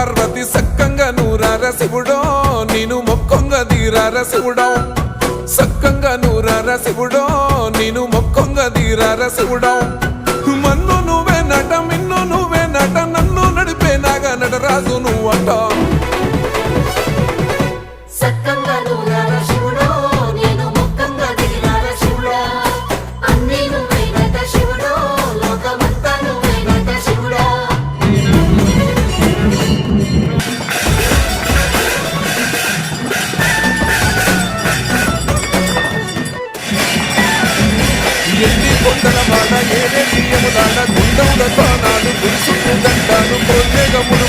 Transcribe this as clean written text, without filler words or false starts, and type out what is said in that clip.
పార్వతి సక్కంగా నూరార శివుడో నేను మొక్కొంగ దీరార శివుడో సక్కంగా నూరార శివుడో నేను మొక్కొంగ దీరార శివుడో మన్ను నువ్వే నట మిన్ను నువ్వే నట నన్ను నడిపే నాగా నటరాజు నువ్వంట సక్కంగా నూరార శివుడో నేను మొక్కంగా దిగిరార శివుడా అన్నీ నువ్వేనట శివుడో లోకమంతా నువ్వేనట శివుడా ఎన్ని కొండల వాడ ఏరే తీయములాడ గుండములతో నాడు గురుసుకు గంటాను కోటేగములు